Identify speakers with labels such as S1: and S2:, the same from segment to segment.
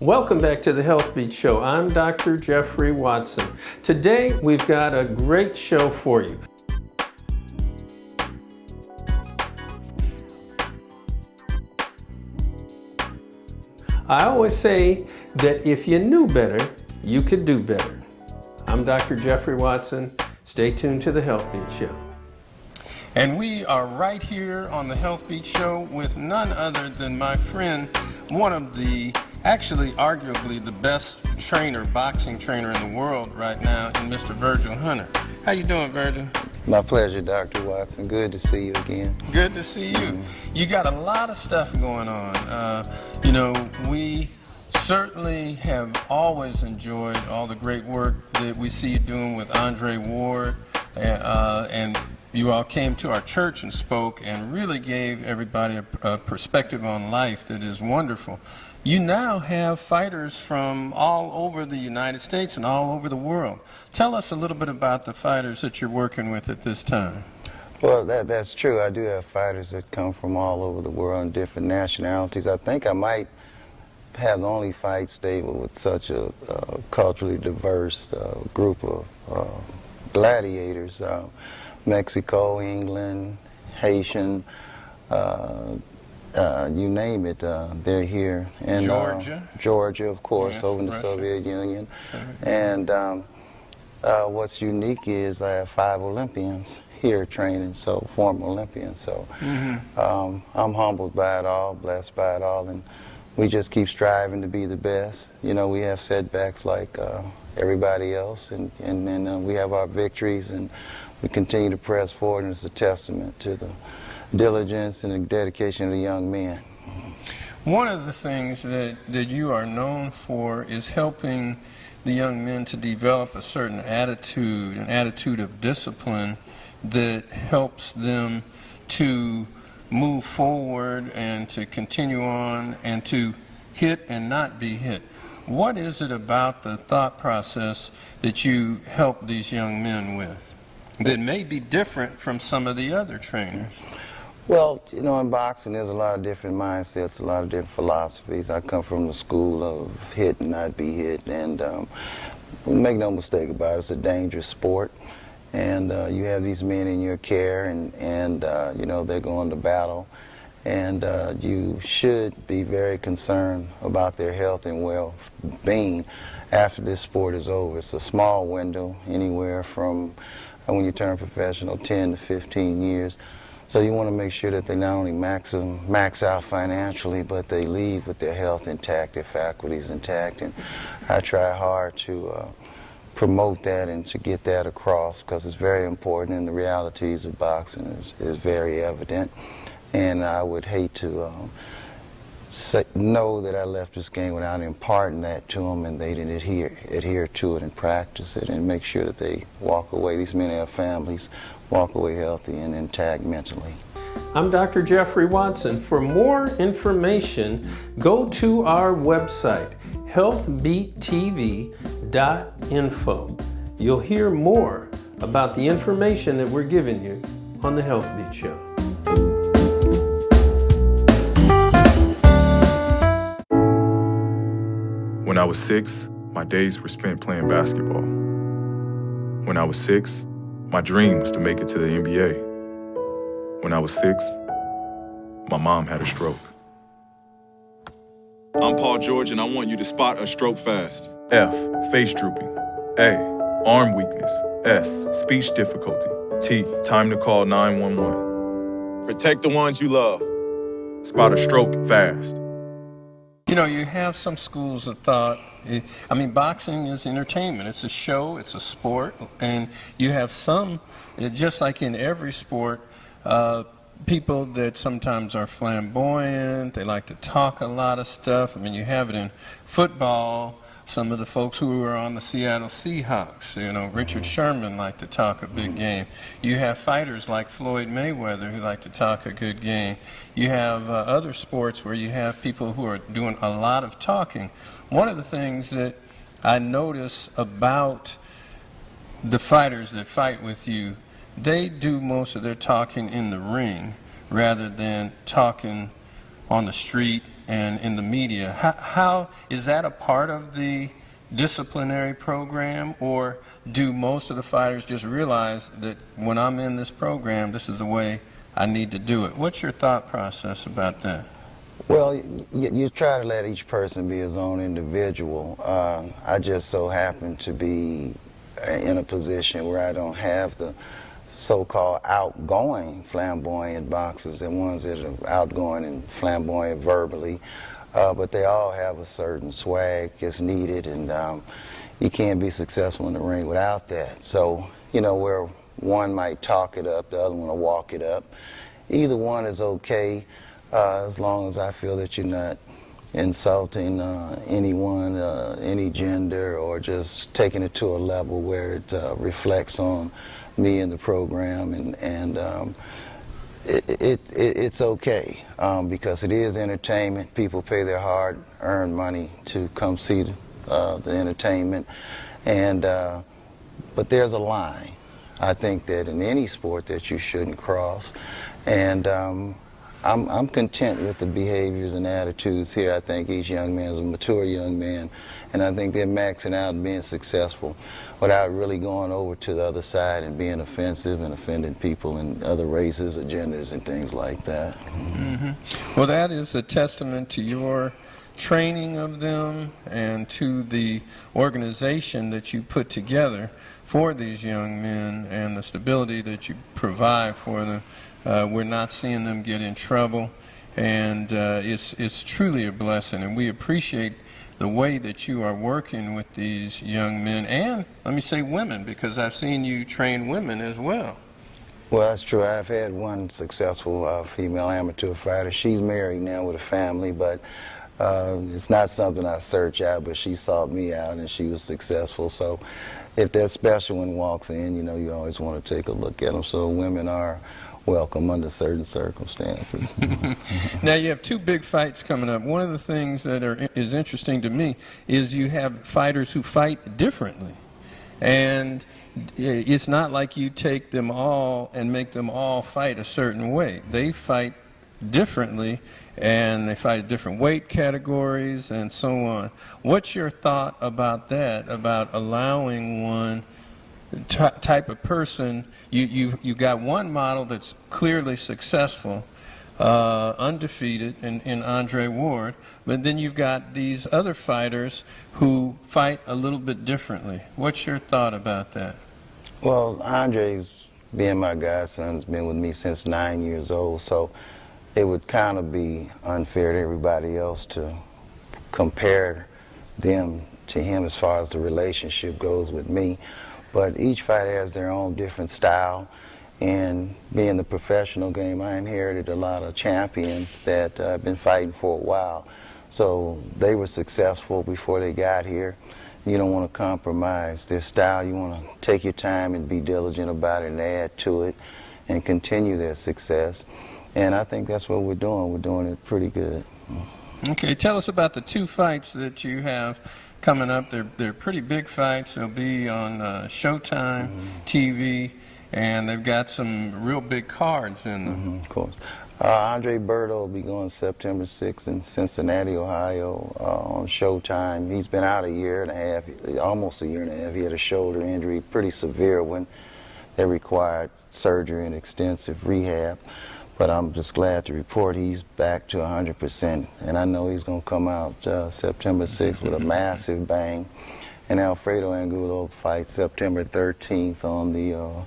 S1: Welcome back to the Healthbeat Show. I'm Dr. Jeffrey Watson. Today we've got a great show for you. I always say that if you knew better, you could do better. I'm Dr. Jeffrey Watson. Stay tuned to the Healthbeat Show. And we are right here on the Healthbeat Show with none other than my friend, one of the, actually arguably the best trainer, boxing trainer in the world right now, and Mr. Virgil Hunter. How you doing, Virgil?
S2: My pleasure, Dr. Watson. Good to see you again.
S1: Good to see you. You got a lot of stuff going on. We certainly have always enjoyed all the great work that we see you doing with Andre Ward, and you all came to our church and spoke and really gave everybody a perspective on life that is wonderful. You now have fighters from all over the United States and all over the world. Tell us a little bit about the fighters that you're working with at this time.
S2: Well, that's true. I do have fighters that come from all over the world and different nationalities. I think I might have the only fight stable with such a culturally diverse group of gladiators. Mexico, England, Haitian, you name it, they're here. And Georgia, of course, yes, over in the Soviet Union. And what's unique is I have 5 Olympians here training, so former Olympians. So I'm humbled by it all, blessed by it all, and we just keep striving to be the best. You know, we have setbacks like everybody else, and then we have our victories, and we continue to press forward, and it's a testament to the diligence and the dedication of the young men.
S1: One of the things that you are known for is helping the young men to develop a certain attitude, an attitude of discipline that helps them to move forward and to continue on and to hit and not be hit. What is it about the thought process that you help these young men with that may be different from some of the other trainers?
S2: Well, you know, in boxing there's a lot of different mindsets, a lot of different philosophies. I come from the school of hit and not be hit, and make no mistake about it, it's a dangerous sport. And you have these men in your care, and you know, they're going to battle, and you should be very concerned about their health and well-being after this sport is over. It's a small window, anywhere from when you turn professional, 10 to 15 years. So you want to make sure that they not only max out financially, but they leave with their health intact, their faculties intact. And I try hard to promote that and to get that across, because it's very important, and the realities of boxing is very evident. And I would hate to know that I left this game without imparting that to them, and they didn't adhere to it and practice it, and make sure that they walk away. These men have families, walk away healthy and intact mentally.
S1: I'm Dr. Jeffrey Watson. For more information, go to our website, healthbeattv.info. You'll hear more about the information that we're giving you on the Healthbeat Show.
S3: When I was 6, my days were spent playing basketball. When I was 6, my dream was to make it to the NBA. When I was 6, my mom had a stroke.
S4: I'm Paul George, and I want you to spot a stroke fast.
S3: F, face drooping. A, arm weakness. S, speech difficulty. T, time to call 911.
S4: Protect the ones you love.
S3: Spot a stroke fast.
S1: You know, you have some schools of thought. I mean, boxing is entertainment. It's a show. It's a sport. And you have some, just like in every sport, people that sometimes are flamboyant. They like to talk a lot of stuff. I mean, you have it in football. Some of the folks who are on the Seattle Seahawks, you know, Richard Sherman like to talk a big game. You have fighters like Floyd Mayweather who like to talk a good game. You have other sports where you have people who are doing a lot of talking. One of the things that I notice about the fighters that fight with you, they do most of their talking in the ring rather than talking on the street and in the media. How is that a part of the disciplinary program, or do most of the fighters just realize that when I'm in this program, this is the way I need to do it? What's your thought process about that?
S2: Well, you try to let each person be his own individual. I just so happen to be in a position where I don't have the so-called outgoing flamboyant boxers and ones that are outgoing and flamboyant verbally, but they all have a certain swag that's needed, and you can't be successful in the ring without that. So, you know, where one might talk it up, the other one will walk it up. Either one is okay, as long as I feel that you're not insulting anyone, any gender, or just taking it to a level where it reflects on me in the program, and it's okay, because it is entertainment. People pay their hard-earned money to come see the entertainment, and but there's a line, I think, that in any sport that you shouldn't cross, and I'm content with the behaviors and attitudes here. I think each young man is a mature young man, and I think they're maxing out and being successful without really going over to the other side and being offensive and offending people in other races or genders and things like that.
S1: Mm-hmm. Well, that is a testament to your training of them and to the organization that you put together for these young men and the stability that you provide for them. We're not seeing them get in trouble, and it's truly a blessing, and we appreciate the way that you are working with these young men, and let me say women, because I've seen you train women as well.
S2: Well, that's true. I've had one successful female amateur fighter. She's married now with a family, but it's not something I search out, but she sought me out and she was successful. So if that special one walks in, you know, you always want to take a look at them. So women are welcome under certain circumstances.
S1: Now, you have two big fights coming up. One of the things that is interesting to me is you have fighters who fight differently. And it's not like you take them all and make them all fight a certain way. They fight differently, and they fight different weight categories and so on. What's your thought about that, about allowing one type of person? You got one model that's clearly successful, undefeated in Andre Ward, but then you've got these other fighters who fight a little bit differently. What's your thought about that?
S2: Well, Andre's, being my godson, has been with me since 9 years old, so it would kind of be unfair to everybody else to compare them to him as far as the relationship goes with me. But each fighter has their own different style, and being the professional game, I inherited a lot of champions that I've been fighting for a while. So they were successful before they got here. You don't want to compromise their style. You want to take your time and be diligent about it and add to it and continue their success. And I think that's what we're doing. We're doing it pretty good.
S1: Okay, tell us about the two fights that you have coming up. They're pretty big fights. They'll be on Showtime TV, and they've got some real big cards in them.
S2: Of course. Andre Berto will be going September 6th in Cincinnati, Ohio, on Showtime. He's been out a year and a half, almost a year and a half. He had a shoulder injury, pretty severe one, that required surgery and extensive rehab. But I'm just glad to report he's back to 100%, and I know he's going to come out September 6th with a massive bang. And Alfredo Angulo fights September 13th on the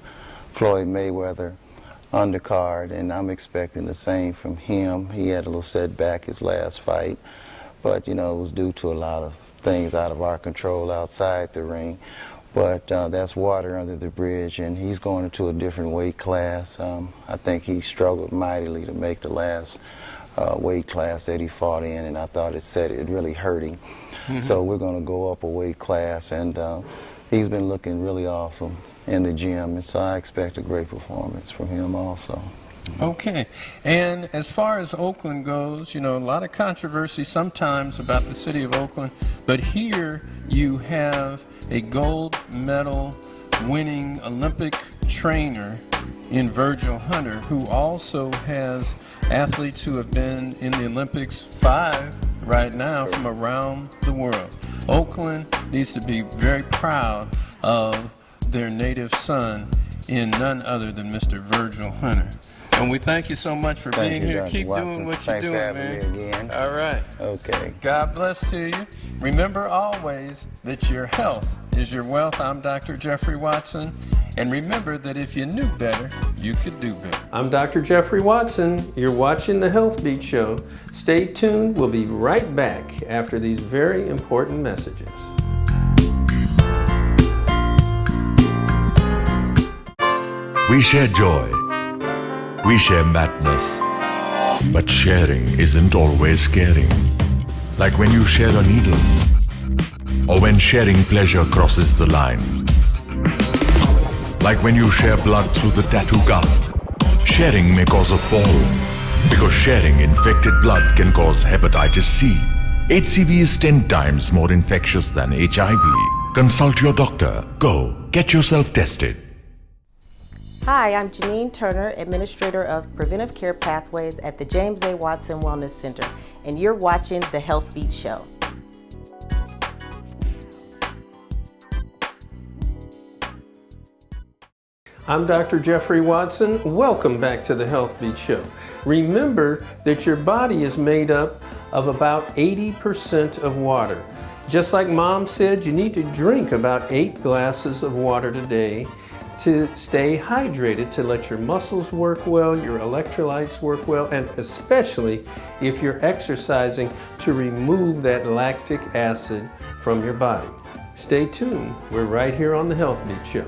S2: Floyd Mayweather undercard, and I'm expecting the same from him. He had a little setback his last fight, but you know, it was due to a lot of things out of our control outside the ring. But that's water under the bridge, and he's going into a different weight class. I think he struggled mightily to make the last weight class that he fought in, and I thought it really hurt him. So we're going to go up a weight class, and he's been looking really awesome in the gym, and so I expect a great performance from him also.
S1: Okay, and as far as Oakland goes, you know, a lot of controversy sometimes about the city of Oakland, but here you have a gold medal winning Olympic trainer in Virgil Hunter, who also has athletes who have been in the Olympics, 5 right now from around the world. Oakland needs to be very proud of their native son in none other than Mr. Virgil Hunter. And we thank you so much for being here.
S2: Dr.
S1: Keep
S2: Watson.
S1: doing what you're
S2: Thanks
S1: doing,
S2: for having me again.
S1: All right.
S2: Okay.
S1: God bless to you. Remember always that your health is your wealth. I'm Dr. Jeffrey Watson. And remember that if you knew better, you could do better. I'm Dr. Jeffrey Watson. You're watching the Healthbeat Show. Stay tuned. We'll be right back after these very important messages.
S5: We share joy. We share madness. But sharing isn't always caring. Like when you share a needle, or when sharing pleasure crosses the line. Like when you share blood through the tattoo gun. Sharing may cause a fall, because sharing infected blood can cause hepatitis C. HCV is 10 times more infectious than HIV. Consult your doctor. Go, get yourself tested.
S6: Hi, I'm Janine Turner, Administrator of Preventive Care Pathways at the James A. Watson Wellness Center, and you're watching the Healthbeat Show.
S1: I'm Dr. Jeffrey Watson. Welcome back to the Healthbeat Show. Remember that your body is made up of about 80% of water. Just like Mom said, you need to drink about 8 glasses of water today to stay hydrated, to let your muscles work well, your electrolytes work well, and especially if you're exercising, to remove that lactic acid from your body. Stay tuned. We're right here on the Healthbeat Show.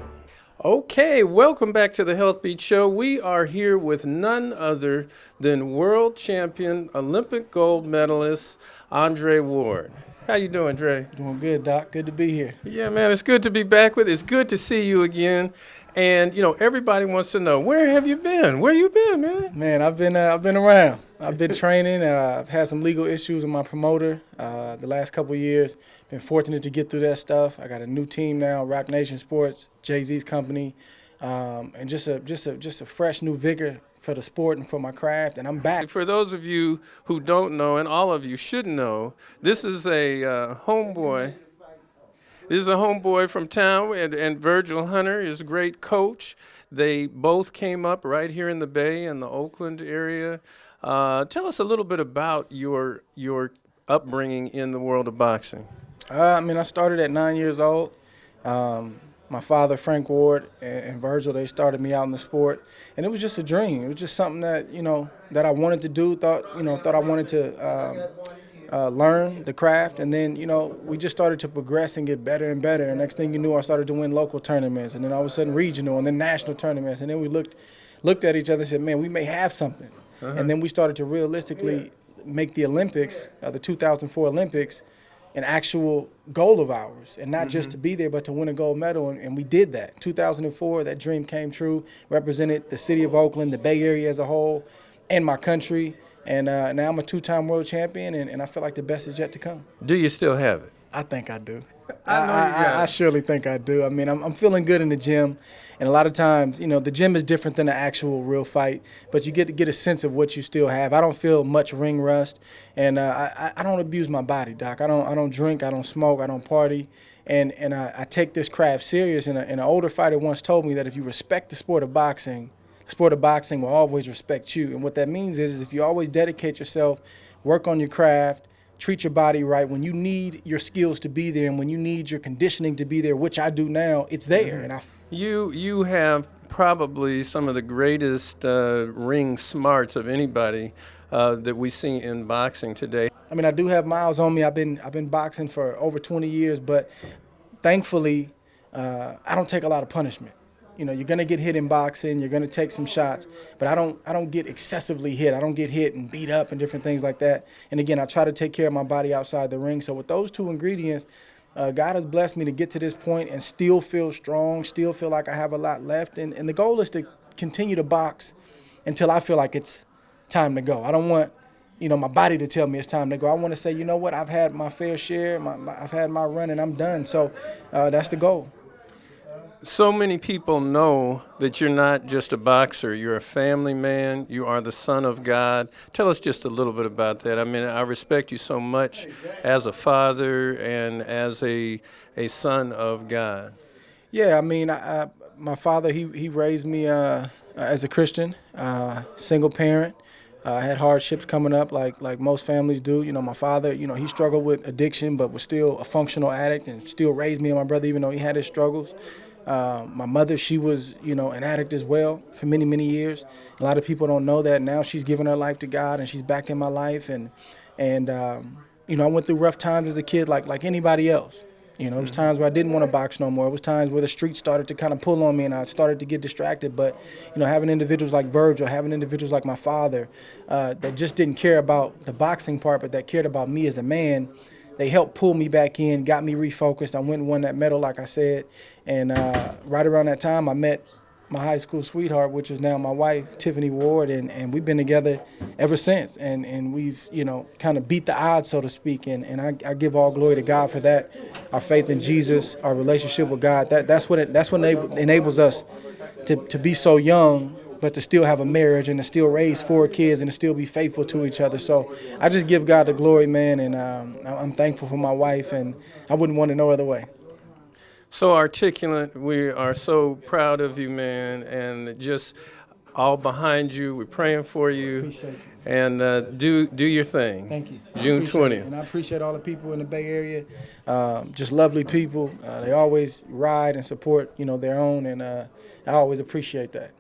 S1: Okay, welcome back to the Healthbeat Show. We are here with none other than world champion, Olympic gold medalist, Andre Ward. How you doing, Dre?
S7: Doing good, Doc. Good to be here.
S1: Yeah, man, it's good to be back with. It's good to see you again. And you know, everybody wants to know, where have you been? Where you been, man?
S7: Man, I've been around. I've been training. I've had some legal issues with my promoter the last couple of years. Been fortunate to get through that stuff. I got a new team now, Rap Nation Sports, Jay-Z's company, and just a fresh new vigor for the sport and for my craft, and I'm back.
S1: For those of you who don't know, and all of you should know, this is a homeboy. This is a homeboy from town, and Virgil Hunter is a great coach. They both came up right here in the Bay in the Oakland area. Tell us a little bit about your upbringing in the world of boxing.
S7: I started at 9 years old. My father, Frank Ward, and Virgil, they started me out in the sport, and it was just a dream. It was just something that that I wanted to do. Thought I wanted to learn the craft, and then we just started to progress and get better and better. And next thing you knew, I started to win local tournaments, and then all of a sudden regional, and then national tournaments. And then we looked at each other and said, "Man, we may have something." And then we started to realistically make the Olympics, the 2004 Olympics, an actual goal of ours, and not just to be there, but to win a gold medal. And we did that. 2004, that dream came true. Represented the city of Oakland, the Bay Area as a whole, and my country. And now I'm a 2-time world champion, and I feel like the best is yet to come.
S1: Do you still have it?
S7: I think I do.
S1: I know you got it.
S7: I surely think I do. I mean, I'm feeling good in the gym, and a lot of times, the gym is different than the actual real fight, but you get to get a sense of what you still have. I don't feel much ring rust, and I don't abuse my body, Doc. I don't drink, I don't smoke, I don't party, and I take this craft serious. And an older fighter once told me that if you respect the sport of boxing will always respect you. And what that means is if you always dedicate yourself, work on your craft, treat your body right, when you need your skills to be there and when you need your conditioning to be there, which I do now, it's there. And
S1: You have probably some of the greatest ring smarts of anybody that we see in boxing today.
S7: I mean, I do have miles on me. I've been boxing for over 20 years, but thankfully, I don't take a lot of punishment. You're gonna get hit in boxing. You're gonna take some shots, but I don't get excessively hit. I don't get hit and beat up and different things like that. And again, I try to take care of my body outside the ring. So with those two ingredients, God has blessed me to get to this point and still feel strong, still feel like I have a lot left. And the goal is to continue to box until I feel like it's time to go. I don't want my body to tell me it's time to go. I want to say, you know what, I've had my fair share, I've had my run, and I'm done. So that's the goal.
S1: So many people know that you're not just a boxer, you're a family man, you are the son of God. Tell us just a little bit about that. I mean, I respect you so much as a father and as a son of God.
S7: Yeah, I mean, my father, he raised me as a Christian, single parent. I had hardships coming up like most families do. You know, my father, he struggled with addiction, but was still a functional addict and still raised me and my brother, even though he had his struggles. My mother, she was, an addict as well for many, many years. A lot of people don't know that. Now she's given her life to God and she's back in my life. And I went through rough times as a kid like anybody else. It was times where I didn't want to box no more. It was times where the streets started to kind of pull on me and I started to get distracted. But, having individuals like Virgil, having individuals like my father that just didn't care about the boxing part, but that cared about me as a man, they helped pull me back in, got me refocused. I went and won that medal, like I said. And right around that time, I met my high school sweetheart, which is now my wife, Tiffany Ward, and we've been together ever since. And we've, kind of beat the odds, so to speak. And I give all glory to God for that. Our faith in Jesus, our relationship with God, that's what enables us to be so young, but to still have a marriage and to still raise 4 kids and to still be faithful to each other. So I just give God the glory, man, and I'm thankful for my wife, and I wouldn't want it no other way.
S1: So articulate. We are so proud of you, man, and just all behind you. We're praying for you.
S7: Appreciate you.
S1: And do your thing.
S7: Thank you.
S1: June 20th.
S7: And I appreciate all the people in the Bay Area. Just lovely people. They always ride and support, their own, and I always appreciate that.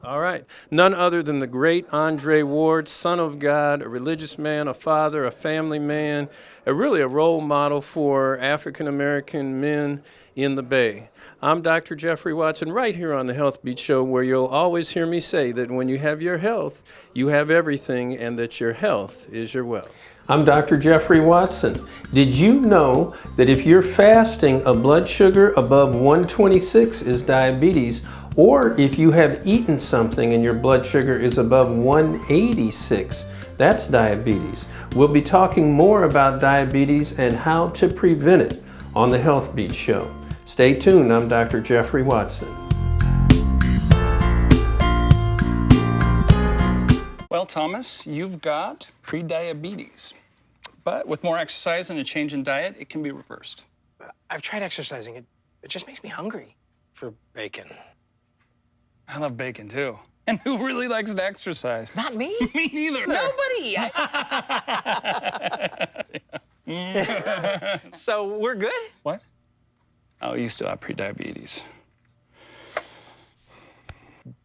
S1: All right. None other than the great Andre Ward, son of God, a religious man, a father, a family man, really a role model for African-American men in the Bay. I'm Dr. Jeffrey Watson, right here on the Healthbeat Show, where you'll always hear me say that when you have your health, you have everything, and that your health is your wealth. I'm Dr. Jeffrey Watson. Did you know that if you're fasting, a blood sugar above 126 is diabetes, or if you have eaten something and your blood sugar is above 186, that's diabetes. We'll be talking more about diabetes and how to prevent it on the Healthbeat Show. Stay tuned. I'm Dr. Jeffrey Watson.
S8: Well, Thomas, you've got prediabetes. But with more exercise and a change in diet, it can be reversed.
S9: I've tried exercising. It just makes me hungry for bacon.
S8: I love bacon, too. And who really likes to exercise?
S9: Not me.
S8: Me neither.
S9: Nobody. So we're good?
S8: What? Oh, you still have prediabetes.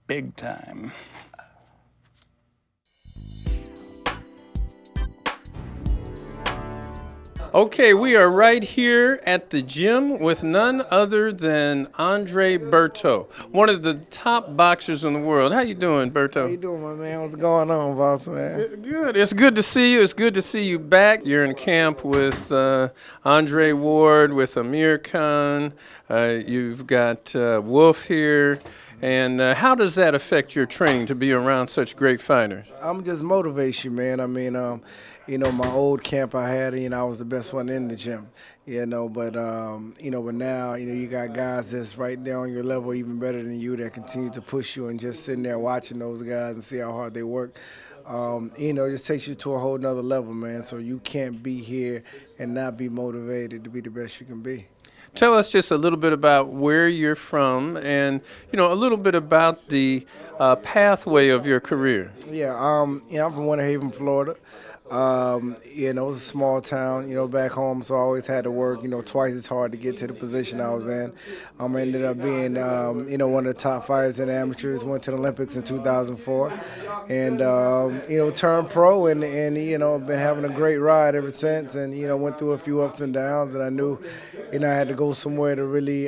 S8: Big time.
S1: Okay, we are right here at the gym with none other than Andre Berto, one of the top boxers in the world. How you doing, Berto?
S10: How you doing, my man? What's going on, boss man?
S1: Good. It's good to see you. It's good to see you back. You're in camp with Andre Ward, with Amir Khan. You've got Wolf here. And how does that affect your training to be around such great fighters?
S10: I'm just motivation, man. I mean, my old camp I had, I was the best one in the gym, but now, you got guys that's right there on your level, even better than you, that continue to push you, and just sitting there watching those guys and see how hard they work, it just takes you to a whole nother level, man. So you can't be here and not be motivated to be the best you can be.
S1: Tell us just a little bit about where you're from and, a little bit about the pathway of your career.
S10: Yeah, I'm from Winter Haven, Florida. It was a small town, back home, so I always had to work, twice as hard to get to the position I was in. I ended up being, one of the top fighters in the amateurs, went to the Olympics in 2004, and, turned pro, and been having a great ride ever since, and, went through a few ups and downs, and I knew, I had to go somewhere to really,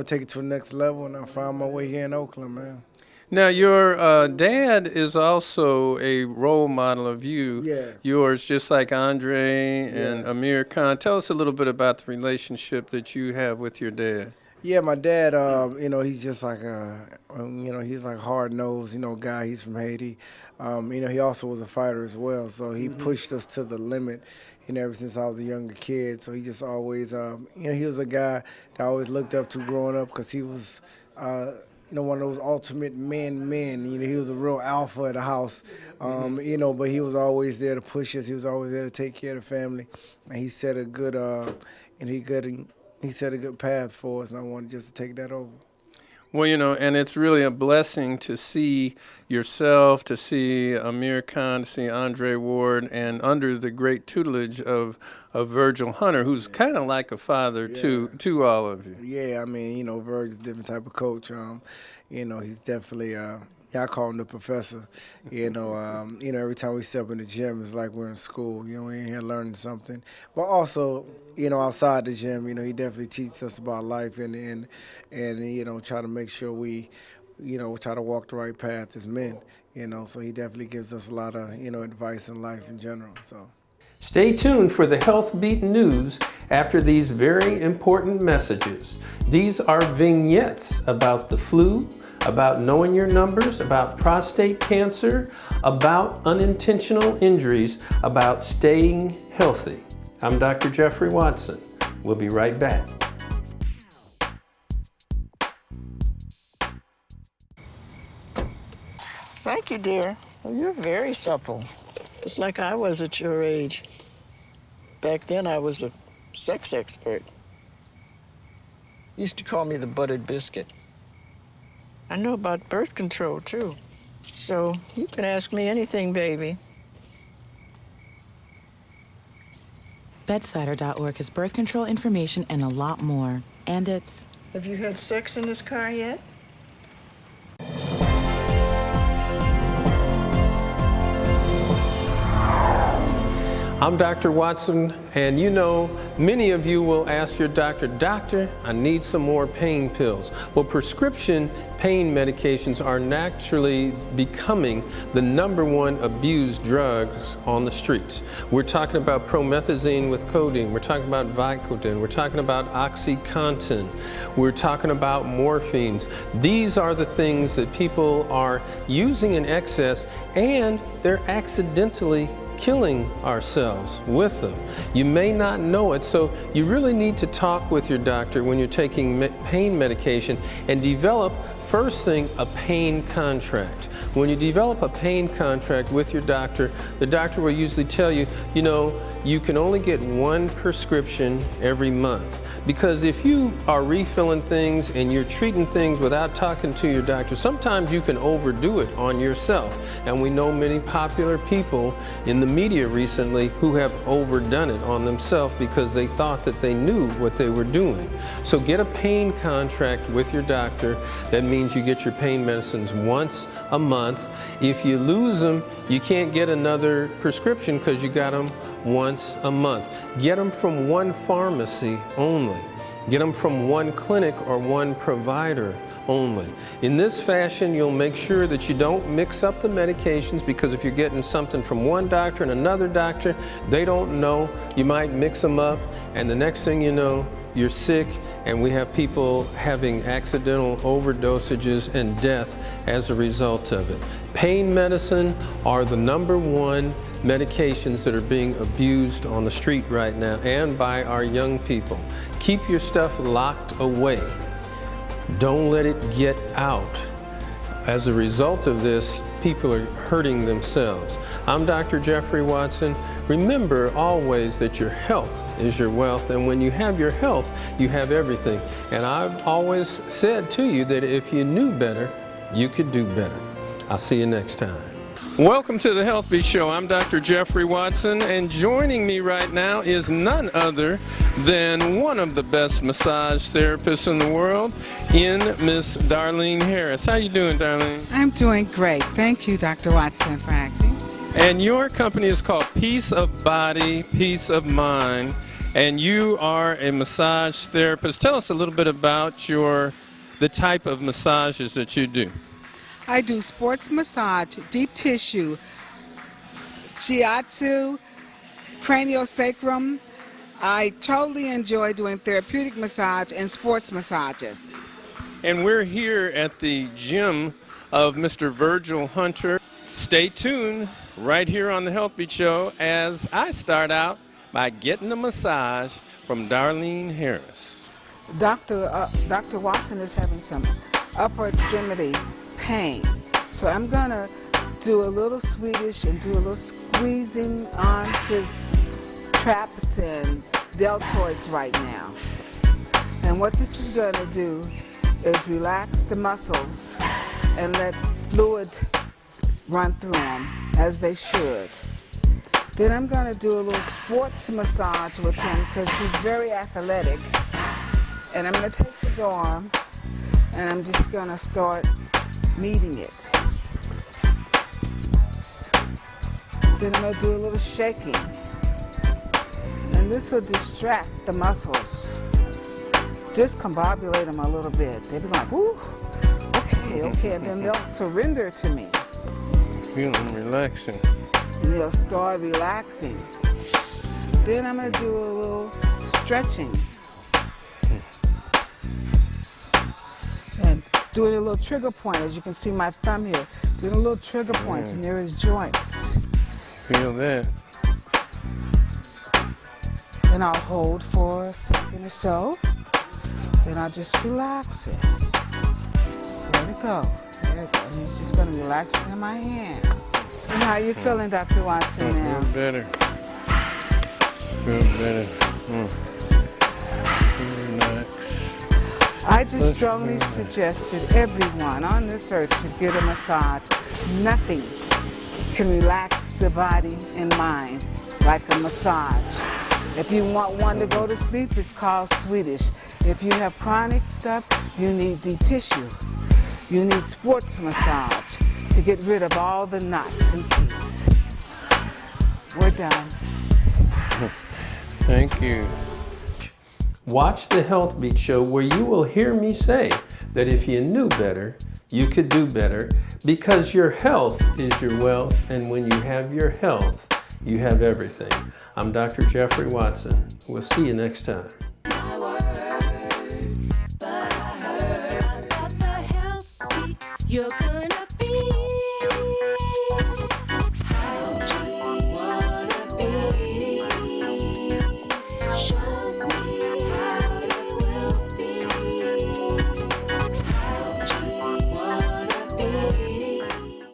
S10: take it to the next level, and I found my way here in Oakland, man.
S1: Now, your dad is also a role model of you.
S10: Yeah.
S1: Yours, just like Andre and Amir Khan. Tell us a little bit about the relationship that you have with your dad.
S10: Yeah, my dad, he's just like he's like hard-nosed, guy. He's from Haiti. He also was a fighter as well, so he pushed us to the limit, ever since I was a younger kid. So he just always, he was a guy that I always looked up to growing up because he was, one of those ultimate men. He was a real alpha of the house, but he was always there to push us. He was always there to take care of the family, and he set a good, he set a good path for us, and I wanted just to take that over.
S1: Well, and it's really a blessing to see yourself, to see Amir Khan, to see Andre Ward, and under the great tutelage of Virgil Hunter, who's kind of like a father to all of you.
S10: Yeah, I mean, Virgil's a different type of coach. He's definitely, I call him the professor. Every time we step in the gym, it's like we're in school. We're in here learning something. But also, outside the gym, he definitely teaches us about life and try to make sure we try to walk the right path as men. So he definitely gives us a lot of, advice in life in general. So.
S1: Stay tuned for the Healthbeat news after these very important messages. These are vignettes about the flu, about knowing your numbers, about prostate cancer, about unintentional injuries, about staying healthy. I'm Dr. Jeffrey Watson. We'll be right back.
S11: Thank you, dear. Well, you're very supple. Just like I was at your age. Back then, I was a sex expert. Used to call me the buttered biscuit. I know about birth control, too. So you can ask me anything, baby.
S12: Bedsider.org has birth control information and a lot more. And it's...
S11: Have you had sex in this car yet?
S1: I'm Dr. Watson, and many of you will ask your doctor, "Doctor, I need some more pain pills." Well, prescription pain medications are naturally becoming the #1 abused drugs on the streets. We're talking about promethazine with codeine. We're talking about Vicodin. We're talking about OxyContin. We're talking about morphines. These are the things that people are using in excess, and they're accidentally killing ourselves with them. You may not know it, so you really need to talk with your doctor when you're taking pain medication and develop, first thing, a pain contract. When you develop a pain contract with your doctor, the doctor will usually tell you, you can only get 1 prescription every month. Because if you are refilling things and you're treating things without talking to your doctor, sometimes you can overdo it on yourself. And we know many popular people in the media recently who have overdone it on themselves because they thought that they knew what they were doing. So get a pain contract with your doctor. That means you get your pain medicines once a month. If you lose them, you can't get another prescription because you got them once a month. Get them from one pharmacy only. Get them from one clinic or one provider only. In this fashion, you'll make sure that you don't mix up the medications, because if you're getting something from one doctor and another doctor, they don't know. You might mix them up, and the next thing you know, you're sick, and we have people having accidental overdosages and death as a result of it. Pain medicine are the #1 medications that are being abused on the street right now and by our young people. Keep your stuff locked away. Don't let it get out. As a result of this, people are hurting themselves. I'm Dr. Jeffrey Watson. Remember always that your health is your wealth, and when you have your health, you have everything. And I've always said to you that if you knew better, you could do better. I'll see you next time. Welcome to the Healthbeat Show. I'm Dr. Jeffrey Watson, and joining me right now is none other than one of the best massage therapists in the world, in Miss Darlene Harris. How you doing, Darlene?
S13: I'm doing great. Thank you, Dr. Watson, for asking.
S1: And your company is called Peace of Body, Peace of Mind, and you are a massage therapist. Tell us a little bit about the type of massages that you do.
S13: I do sports massage, deep tissue, shiatsu, craniosacrum, I totally enjoy doing therapeutic massage and sports massages.
S1: And we're here at the gym of Mr. Virgil Hunter. Stay tuned right here on the Healthbeat Show as I start out by getting a massage from Darlene Harris.
S13: Dr. Watson is having some upper extremity pain. So I'm going to do a little Swedish and do a little squeezing on his traps and deltoids right now. And what this is going to do is relax the muscles and let fluid run through them as they should. Then I'm going to do a little sports massage with him because he's very athletic. And I'm going to take his arm and I'm just going to start kneading it. Then I'm going to do a little shaking. And this will distract the muscles. Discombobulate them a little bit. They'll be like, ooh, okay. And then they'll surrender to me.
S1: Feeling relaxing.
S13: And they'll start relaxing. Then I'm going to do a little stretching. And doing a little trigger point, as you can see my thumb here. Doing a little trigger points near his joints.
S1: Feel that.
S13: Then I'll hold for a second or so. Then I'll just relax it. Let it go. There it goes. And he's just going to relax it in my hand. And how are you feeling, Dr. Watson, now?
S1: Feel better. Feel better. Feel nice.
S13: I just strongly suggested everyone on this earth should get a massage. Nothing can relax the body and mind like a massage. If you want one to go to sleep, it's called Swedish. If you have chronic stuff, you need deep tissue. You need sports massage to get rid of all the knots and kinks. We're done.
S1: Thank you. Watch the Healthbeat Show where you will hear me say that if you knew better, you could do better because your health is your wealth, and when you have your health, you have everything. I'm Dr. Jeffrey Watson. We'll see you next time.
S14: You're